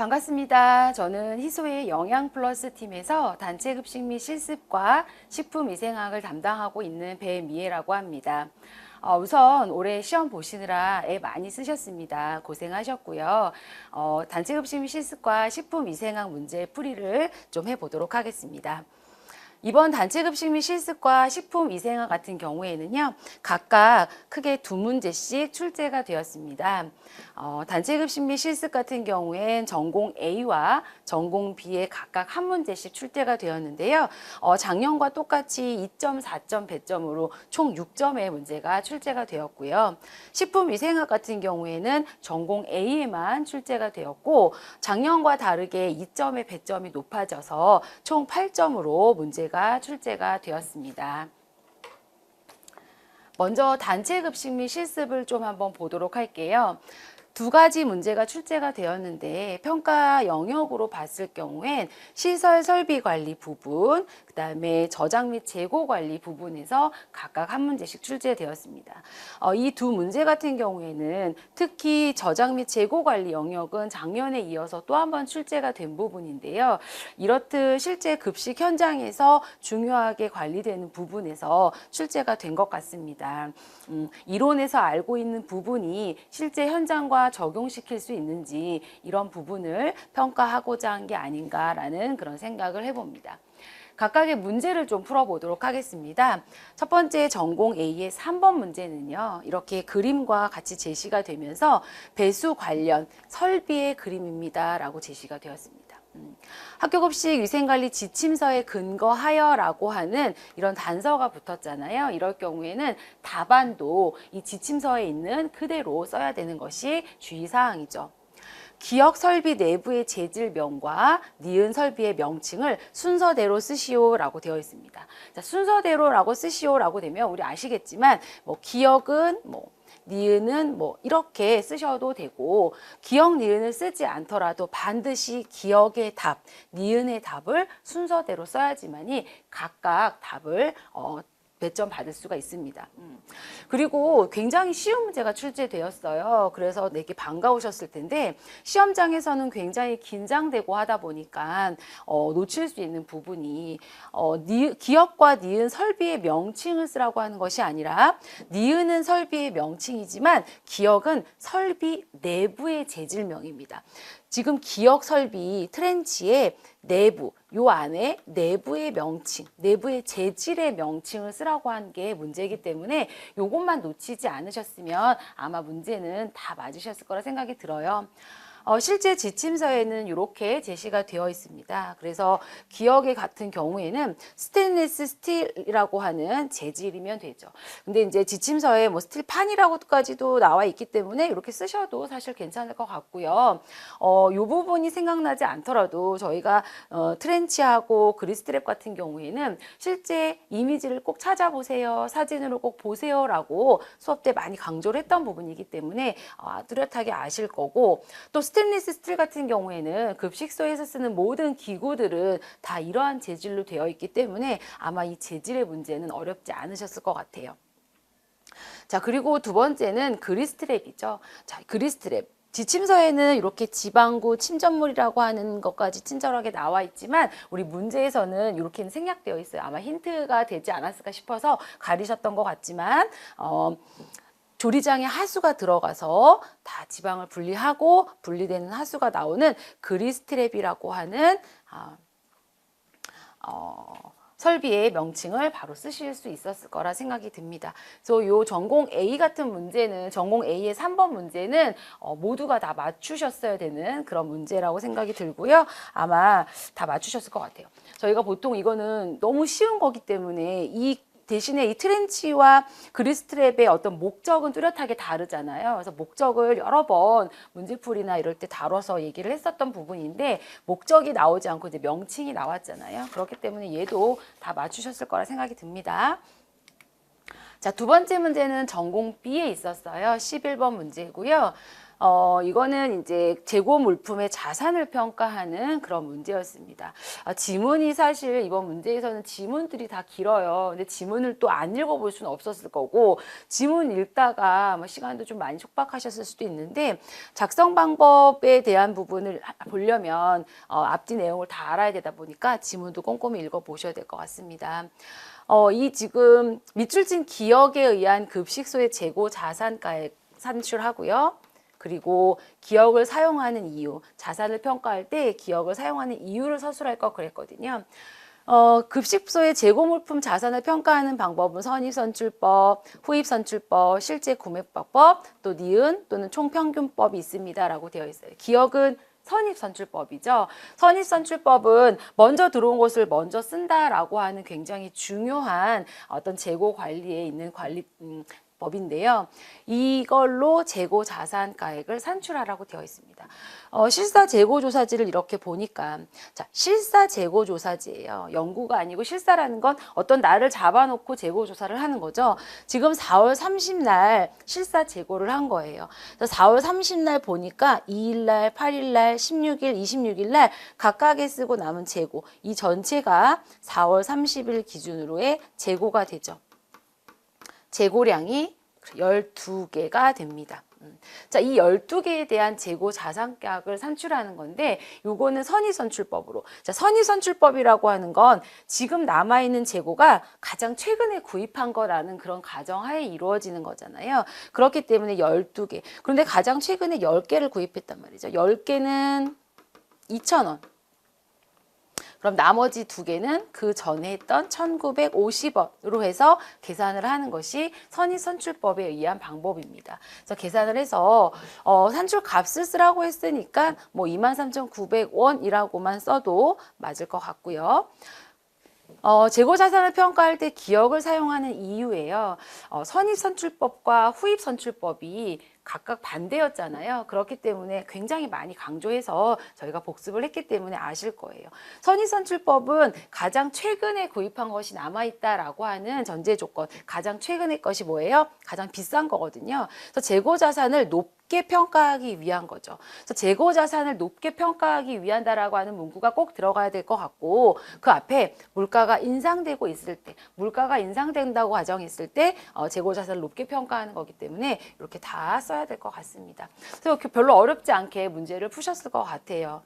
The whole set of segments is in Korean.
반갑습니다. 저는 희소의 영양플러스 팀에서 단체급식 및 실습과 식품위생학을 담당하고 있는 배미애라고 합니다. 우선 올해 시험 보시느라 애 많이 쓰셨습니다. 고생하셨고요. 단체급식 및 실습과 식품위생학 문제 풀이를 좀 해보도록 하겠습니다. 이번 단체급식 및 실습과 식품위생학 같은 경우에는요, 각각 크게 두 문제씩 출제가 되었습니다. 단체급식 및 실습 같은 경우엔 전공 A와 전공 B에 각각 한 문제씩 출제가 되었는데요. 작년과 똑같이 2.4점 배점으로 총 6점의 문제가 출제가 되었고요. 식품위생학 같은 경우에는 전공 A에만 출제가 되었고, 작년과 다르게 2점의 배점이 높아져서 총 8점으로 문제가 출제가 되었습니다. 먼저 단체급식 및 실습을 좀 한번 보도록 할게요. 두 가지 문제가 출제가 되었는데 평가 영역으로 봤을 경우엔 시설 설비 관리 부분, 그 다음에 저장 및 재고 관리 부분에서 각각 한 문제씩 출제되었습니다. 이 두 문제 같은 경우에는 특히 저장 및 재고 관리 영역은 작년에 이어서 또 한 번 출제가 된 부분인데요. 이렇듯 실제 급식 현장에서 중요하게 관리되는 부분에서 출제가 된 것 같습니다. 이론에서 알고 있는 부분이 실제 현장과 적용시킬 수 있는지 이런 부분을 평가하고자 한 게 아닌가라는 그런 생각을 해봅니다. 각각의 문제를 좀 풀어보도록 하겠습니다. 첫 번째 전공 A의 3번 문제는요, 이렇게 그림과 같이 제시가 되면서 배수 관련 설비의 그림입니다 라고 제시가 되었습니다. 학교급식 위생관리 지침서에 근거하여 라고 하는 이런 단서가 붙었잖아요. 이럴 경우에는 답안도 이 지침서에 있는 그대로 써야 되는 것이 주의사항이죠. 기역 설비 내부의 재질명과 니은 설비의 명칭을 순서대로 쓰시오 라고 되어 있습니다. 자, 순서대로 라고 쓰시오 라고 되면 우리 아시겠지만 기역은 니은은 이렇게 쓰셔도 되고, 기역 니은을 쓰지 않더라도 반드시 기역의 답, 니은의 답을 순서대로 써야지만이 각각 답을 배점 받을 수가 있습니다. 그리고 굉장히 쉬운 문제가 출제되었어요. 그래서 되게 반가우셨을 텐데 시험장에서는 굉장히 긴장되고 하다 보니까 놓칠 수 있는 부분이 기역과 니은 설비의 명칭을 쓰라고 하는 것이 아니라 니은은 설비의 명칭이지만 기역은 설비 내부의 재질명입니다. 지금 기역 설비 트렌치의 내부, 요 안에 내부의 명칭, 내부의 재질의 명칭을 쓰라고 한 게 문제이기 때문에 요것만 놓치지 않으셨으면 아마 문제는 다 맞으셨을 거라 생각이 들어요. 실제 지침서에는 이렇게 제시가 되어 있습니다. 그래서 기역의 같은 경우에는 스테인리스 스틸이라고 하는 재질이면 되죠. 근데 이제 지침서에 스틸판이라고까지도 나와 있기 때문에 이렇게 쓰셔도 사실 괜찮을 것 같고요. 이 부분이 생각나지 않더라도 저희가 트렌치하고 그리스트랩 같은 경우에는 실제 이미지를 꼭 찾아보세요. 사진으로 꼭 보세요라고 수업 때 많이 강조를 했던 부분이기 때문에 뚜렷하게 아실 거고, 또 스테인리스 스틸 같은 경우에는 급식소에서 쓰는 모든 기구들은 다 이러한 재질로 되어 있기 때문에 아마 이 재질의 문제는 어렵지 않으셨을 것 같아요. 자, 그리고 두 번째는 그리스트랩이죠. 자, 그리스트랩. 지침서에는 이렇게 지방구 침전물이라고 하는 것까지 친절하게 나와 있지만 우리 문제에서는 이렇게는 생략되어 있어요. 아마 힌트가 되지 않았을까 싶어서 가리셨던 것 같지만 조리장에 하수가 들어가서 다 지방을 분리하고 분리되는 하수가 나오는 그리스트랩이라고 하는 설비의 명칭을 바로 쓰실 수 있었을 거라 생각이 듭니다. 그래서 요 전공 A 같은 문제는, 전공 A의 3번 문제는 모두가 다 맞추셨어야 되는 그런 문제라고 생각이 들고요. 아마 다 맞추셨을 것 같아요. 저희가 보통 이거는 너무 쉬운 거기 때문에 대신에 이 트렌치와 그리스트랩의 어떤 목적은 뚜렷하게 다르잖아요. 그래서 목적을 여러 번 문제풀이나 이럴 때 다뤄서 얘기를 했었던 부분인데 목적이 나오지 않고 이제 명칭이 나왔잖아요. 그렇기 때문에 얘도 다 맞추셨을 거라 생각이 듭니다. 자, 두 번째 문제는 전공 B에 있었어요. 11번 문제고요. 이거는 이제 재고 물품의 자산을 평가하는 그런 문제였습니다. 지문이 사실 이번 문제에서는 지문들이 다 길어요. 근데 지문을 또 안 읽어볼 수는 없었을 거고, 지문 읽다가 뭐 시간도 좀 많이 촉박하셨을 수도 있는데, 작성 방법에 대한 부분을 보려면 앞뒤 내용을 다 알아야 되다 보니까 지문도 꼼꼼히 읽어보셔야 될 것 같습니다. 이 지금 밑줄 친 기억에 의한 급식소의 재고 자산가액 산출하고요. 그리고 기억을 사용하는 이유, 자산을 평가할 때 기억을 사용하는 이유를 서술할 거 그랬거든요. 급식소의 재고물품 자산을 평가하는 방법은 선입선출법, 후입선출법, 실제구매법, 또 니은 또는 총평균법이 있습니다라고 되어 있어요. 기억은 선입선출법이죠. 선입선출법은 먼저 들어온 것을 먼저 쓴다라고 하는 굉장히 중요한 어떤 재고 관리에 있는 관리 법인데요. 이걸로 재고 자산가액을 산출하라고 되어 있습니다. 실사 재고 조사지를 이렇게 보니까, 자, 실사 재고 조사지예요. 연구가 아니고 실사라는 건 어떤 날을 잡아놓고 재고 조사를 하는 거죠. 지금 4월 30날 실사 재고를 한 거예요. 그래서 4월 30날 보니까 2일날, 8일날, 16일, 26일날 각각에 쓰고 남은 재고, 이 전체가 4월 30일 기준으로의 재고가 되죠. 재고량이 12개가 됩니다. 자, 이 12개에 대한 재고 자산가액을 산출하는 건데, 요거는 선입선출법으로. 자, 선입선출법이라고 하는 건 지금 남아있는 재고가 가장 최근에 구입한 거라는 그런 가정하에 이루어지는 거잖아요. 그렇기 때문에 12개. 그런데 가장 최근에 10개를 구입했단 말이죠. 10개는 2,000원. 그럼 나머지 2개는 그 전에 했던 1,950원으로 해서 계산을 하는 것이 선입선출법에 의한 방법입니다. 그래서 계산을 해서 산출 값을 쓰라고 했으니까 뭐 23,900원이라고만 써도 맞을 것 같고요. 재고자산을 평가할 때 기억을 사용하는 이유예요. 선입선출법과 후입선출법이 각각 반대였잖아요. 그렇기 때문에 굉장히 많이 강조해서 저희가 복습을 했기 때문에 아실 거예요. 선입선출법은 가장 최근에 구입한 것이 남아있다라고 하는 전제 조건, 가장 최근의 것이 뭐예요? 가장 비싼 거거든요. 그래서 재고자산을 높게 평가하기 위한 거죠. 그래서 재고자산을 높게 평가하기 위한다라고 하는 문구가 꼭 들어가야 될 것 같고, 그 앞에 물가가 인상되고 있을 때, 물가가 인상된다고 가정했을 때 재고자산을 높게 평가하는 거기 때문에 이렇게 다 써야 될 것 같습니다. 그래서 별로 어렵지 않게 문제를 푸셨을 것 같아요.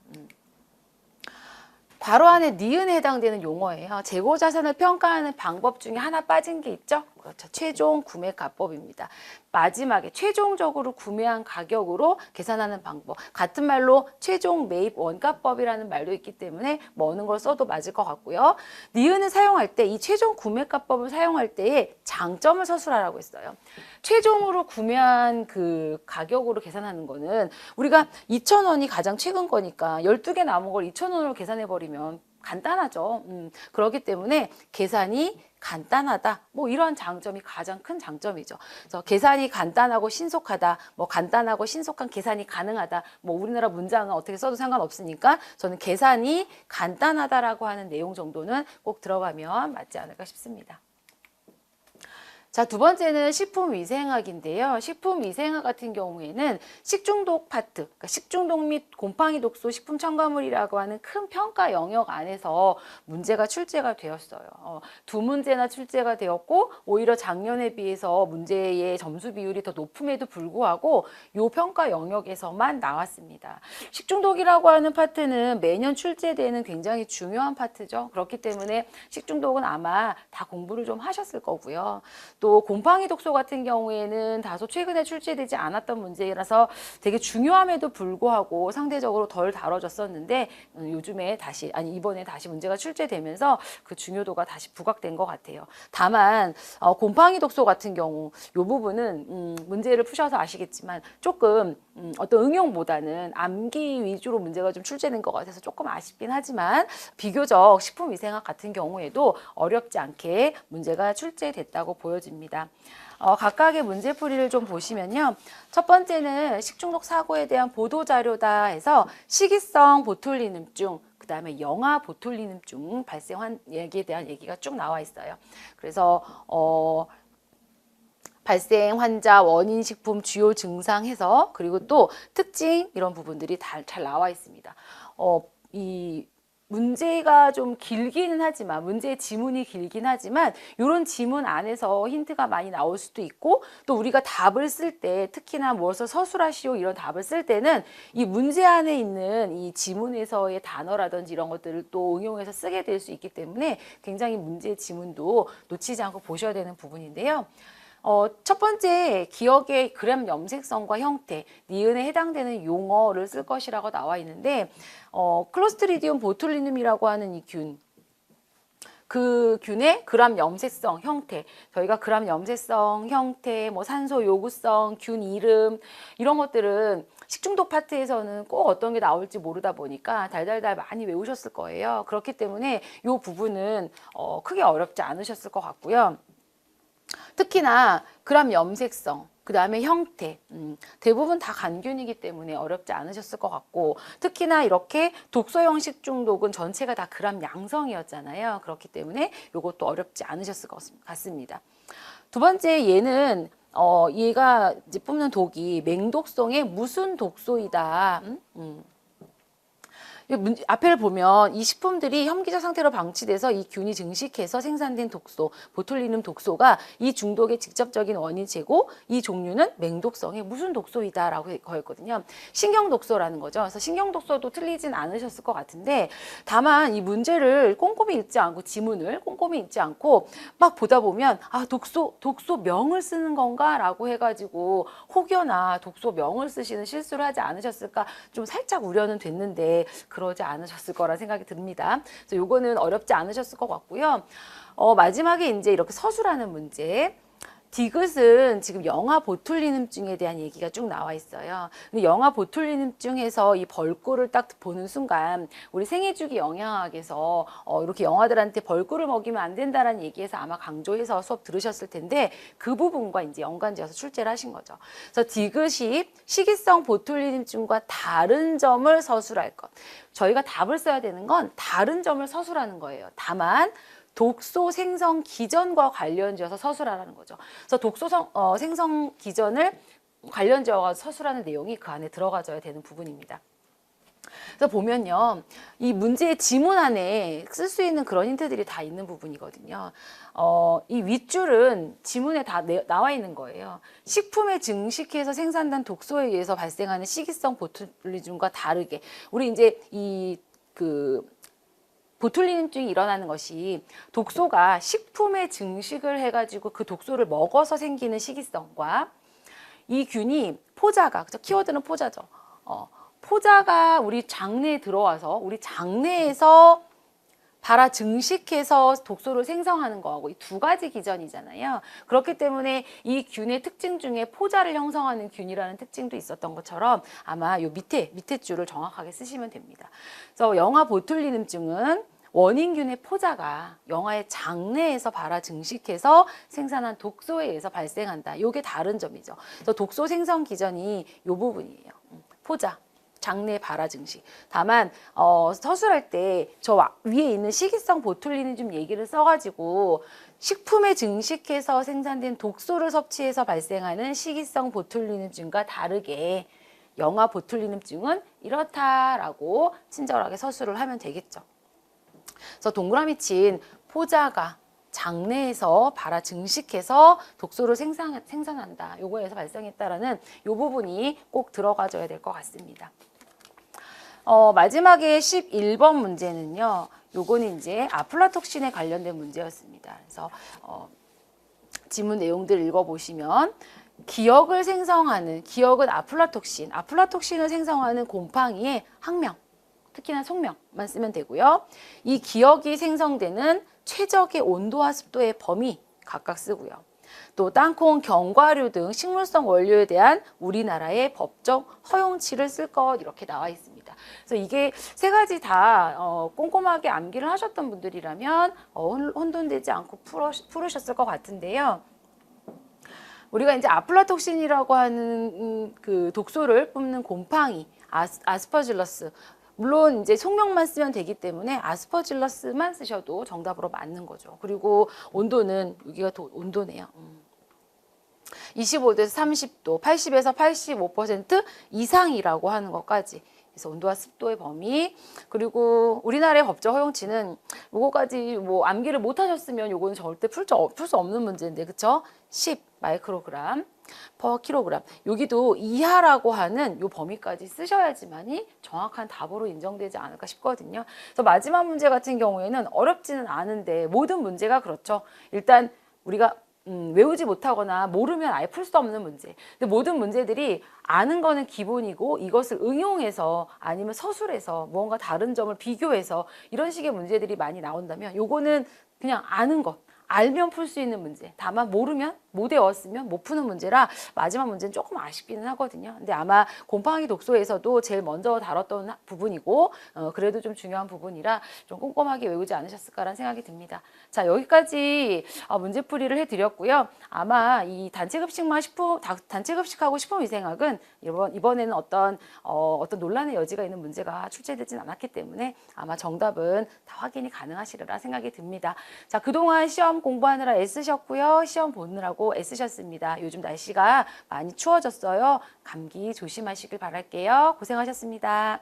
괄호 안에 니은에 해당되는 용어예요. 재고자산을 평가하는 방법 중에 하나 빠진 게 있죠? 그렇죠. 최종 구매가법입니다. 마지막에 최종적으로 구매한 가격으로 계산하는 방법. 같은 말로 최종 매입 원가법이라는 말도 있기 때문에 뭐 어느 걸 써도 맞을 것 같고요. 니은을 사용할 때, 이 최종 구매가법을 사용할 때의 장점을 서술하라고 했어요. 최종으로 구매한 그 가격으로 계산하는 거는 우리가 2,000원이 가장 최근 거니까 12개 남은 걸 2,000원으로 계산해 버리면 간단하죠. 그렇기 때문에 계산이 간단하다. 뭐 이런 장점이 가장 큰 장점이죠. 그래서 계산이 간단하고 신속하다. 뭐 간단하고 신속한 계산이 가능하다. 뭐 우리나라 문장은 어떻게 써도 상관없으니까 저는 계산이 간단하다라고 하는 내용 정도는 꼭 들어가면 맞지 않을까 싶습니다. 자, 두 번째는 식품위생학인데요. 식품위생학 같은 경우에는 식중독 파트, 그러니까 식중독 및 곰팡이 독소 식품 첨가물이라고 하는 큰 평가 영역 안에서 문제가 출제가 되었어요. 2문제나 출제가 되었고, 오히려 작년에 비해서 문제의 점수 비율이 더 높음에도 불구하고 이 평가 영역에서만 나왔습니다. 식중독이라고 하는 파트는 매년 출제되는 굉장히 중요한 파트죠. 그렇기 때문에 식중독은 아마 다 공부를 좀 하셨을 거고요. 또 곰팡이 독소 같은 경우에는 다소 최근에 출제되지 않았던 문제라서 되게 중요함에도 불구하고 상대적으로 덜 다뤄졌었는데, 요즘에 다시, 아니 이번에 다시 문제가 출제되면서 그 중요도가 다시 부각된 것 같아요. 다만 곰팡이 독소 같은 경우 이 부분은 문제를 푸셔서 아시겠지만 조금 어떤 응용보다는 암기 위주로 문제가 좀 출제된 것 같아서 조금 아쉽긴 하지만, 비교적 식품위생학 같은 경우에도 어렵지 않게 문제가 출제됐다고 보여집니다. 각각의 문제풀이를 좀 보시면요. 첫 번째는 식중독 사고에 대한 보도자료다 해서 식이성 보툴리눔증, 그 다음에 영아 보툴리눔증 발생한 얘기에 대한 얘기가 쭉 나와 있어요. 그래서 발생 환자, 원인, 식품, 주요 증상 해서 그리고 또 특징 이런 부분들이 다 잘 나와 있습니다. 이 문제가 좀 길기는 하지만 문제의 지문이 길긴 하지만 이런 지문 안에서 힌트가 많이 나올 수도 있고 또 우리가 답을 쓸 때 특히나 무엇을 서술하시오 이런 답을 쓸 때는 이 문제 안에 있는 이 지문에서의 단어라든지 이런 것들을 또 응용해서 쓰게 될 수 있기 때문에 굉장히 문제의 지문도 놓치지 않고 보셔야 되는 부분인데요. 첫 번째 기억의 그램 염색성과 형태, 니은에 해당되는 용어를 쓸 것이라고 나와 있는데 클로스트리디움 보툴리눔이라고 하는 이 균, 그 균의 그램 염색성, 형태, 저희가 그램 염색성, 형태, 뭐 산소 요구성, 균 이름 이런 것들은 식중독 파트에서는 꼭 어떤 게 나올지 모르다 보니까 달달달 많이 외우셨을 거예요. 그렇기 때문에 이 부분은 크게 어렵지 않으셨을 것 같고요. 특히나 그램 염색성, 그 다음에 형태, 대부분 다 간균이기 때문에 어렵지 않으셨을 것 같고 특히나 이렇게 독소형 식중독은 전체가 다 그램 양성이었잖아요. 그렇기 때문에 이것도 어렵지 않으셨을 것 같습니다. 두 번째 얘는 얘가 이제 뿜는 독이 맹독성의 무슨 독소이다. 앞에를 보면 이 식품들이 혐기적 상태로 방치돼서 이 균이 증식해서 생산된 독소, 보툴리눔 독소가 이 중독의 직접적인 원인체고 이 종류는 맹독성의 무슨 독소이다라고 거였거든요. 신경독소라는 거죠. 그래서 신경독소도 틀리진 않으셨을 것 같은데 다만 이 문제를 꼼꼼히 읽지 않고 지문을 꼼꼼히 읽지 않고 막 보다 보면 아 독소명을 쓰는 건가라고 해가지고 혹여나 독소명을 쓰시는 실수를 하지 않으셨을까 좀 살짝 우려는 됐는데 그러지 않으셨을 거라 생각이 듭니다. 그래서 요거는 어렵지 않으셨을 것 같고요. 마지막에 이제 이렇게 서술하는 문제. 디귿은 지금 영아 보툴리눔증에 대한 얘기가 쭉 나와 있어요. 근데 영아 보툴리눔증에서 이 벌꿀을 딱 보는 순간 우리 생애주기 영양학에서 이렇게 영아들한테 벌꿀을 먹이면 안 된다라는 얘기에서 아마 강조해서 수업 들으셨을 텐데 그 부분과 이제 연관지어서 출제를 하신 거죠. 그래서 디귿이 식이성 보툴리눔증과 다른 점을 서술할 것. 저희가 답을 써야 되는 건 다른 점을 서술하는 거예요. 다만 독소 생성 기전과 관련지어서 서술하라는 거죠. 그래서 독소 생성 기전을 관련지어서 서술하는 내용이 그 안에 들어가져야 되는 부분입니다. 그래서 보면요, 이 문제의 지문 안에 쓸 수 있는 그런 힌트들이 다 있는 부분이거든요. 이 윗줄은 지문에 다 나와 있는 거예요. 식품에 증식해서 생산된 독소에 의해서 발생하는 식이성 보툴리즘과 다르게 우리 이제 보툴리눔증이 일어나는 것이 독소가 식품에 증식을 해가지고 그 독소를 먹어서 생기는 식이성과 이 균이 포자가, 그죠? 키워드는 포자죠. 포자가 우리 장내에 들어와서 우리 장내에서 발화 증식해서 독소를 생성하는 거하고 이 두 가지 기전이잖아요. 그렇기 때문에 이 균의 특징 중에 포자를 형성하는 균이라는 특징도 있었던 것처럼 아마 요 밑에 줄을 정확하게 쓰시면 됩니다. 그래서 영아 보툴리눔증은 원인균의 포자가 영아의 장내에서 발화 증식해서 생산한 독소에 의해서 발생한다. 이게 다른 점이죠. 그래서 독소 생성 기전이 이 부분이에요. 포자. 장내 발화 증식. 다만 서술할 때 저 위에 있는 식이성 보툴리눔 얘기를 써가지고 식품에 증식해서 생산된 독소를 섭취해서 발생하는 식이성 보툴리눔증과 다르게 영아 보툴리눔증은 이렇다라고 친절하게 서술을 하면 되겠죠. 그래서 동그라미 친 포자가 장내에서 발화 증식해서 독소를 생산한다. 요거에서 발생했다라는 요 부분이 꼭 들어가줘야 될 것 같습니다. 마지막에 11번 문제는요. 요거는 이제 아플라톡신에 관련된 문제였습니다. 그래서 지문 내용들 읽어보시면 기억은 아플라톡신을 생성하는 곰팡이의 학명, 특히나 속명만 쓰면 되고요. 이 기억이 생성되는 최적의 온도와 습도의 범위 각각 쓰고요. 또 땅콩, 견과류 등 식물성 원료에 대한 우리나라의 법적 허용치를 쓸 것 이렇게 나와 있습니다. 그래서 이게 세 가지 다 꼼꼼하게 암기를 하셨던 분들이라면 혼돈되지 않고 풀으셨을 것 같은데요. 우리가 이제 아플라톡신이라고 하는 그 독소를 뿜는 곰팡이, 아스퍼질러스. 물론 이제 속명만 쓰면 되기 때문에 아스퍼질러스만 쓰셔도 정답으로 맞는 거죠. 그리고 온도는 여기가 온도네요. 25도에서 30도, 80에서 85% 이상이라고 하는 것까지. 그래서 온도와 습도의 범위, 그리고 우리나라의 법적 허용치는 요거까지 뭐 암기를 못 하셨으면 요거는 절대 풀 수 없는 문제인데, 그쵸? 10 마이크로그램 per 킬로그램. 여기도 이하라고 하는 요 범위까지 쓰셔야지만이 정확한 답으로 인정되지 않을까 싶거든요. 그래서 마지막 문제 같은 경우에는 어렵지는 않은데 모든 문제가 그렇죠. 일단 우리가 외우지 못하거나 모르면 아예 풀 수 없는 문제. 근데 모든 문제들이 아는 거는 기본이고 이것을 응용해서 아니면 서술해서 무언가 다른 점을 비교해서 이런 식의 문제들이 많이 나온다면 요거는 그냥 아는 것. 알면 풀 수 있는 문제. 다만 모르면 못 외웠으면 못 푸는 문제라 마지막 문제는 조금 아쉽기는 하거든요. 근데 아마 곰팡이 독소에서도 제일 먼저 다뤘던 부분이고 그래도 좀 중요한 부분이라 좀 꼼꼼하게 외우지 않으셨을까라는 생각이 듭니다. 자, 여기까지 문제풀이를 해드렸고요. 아마 이 단체급식만 단체급식하고 식품위생학은 이번에는 어떤 논란의 여지가 있는 문제가 출제되진 않았기 때문에 아마 정답은 다 확인이 가능하시리라 생각이 듭니다. 자, 그동안 시험 공부하느라 애쓰셨고요. 시험 보느라고 애쓰셨습니다. 요즘 날씨가 많이 추워졌어요. 감기 조심하시길 바랄게요. 고생하셨습니다.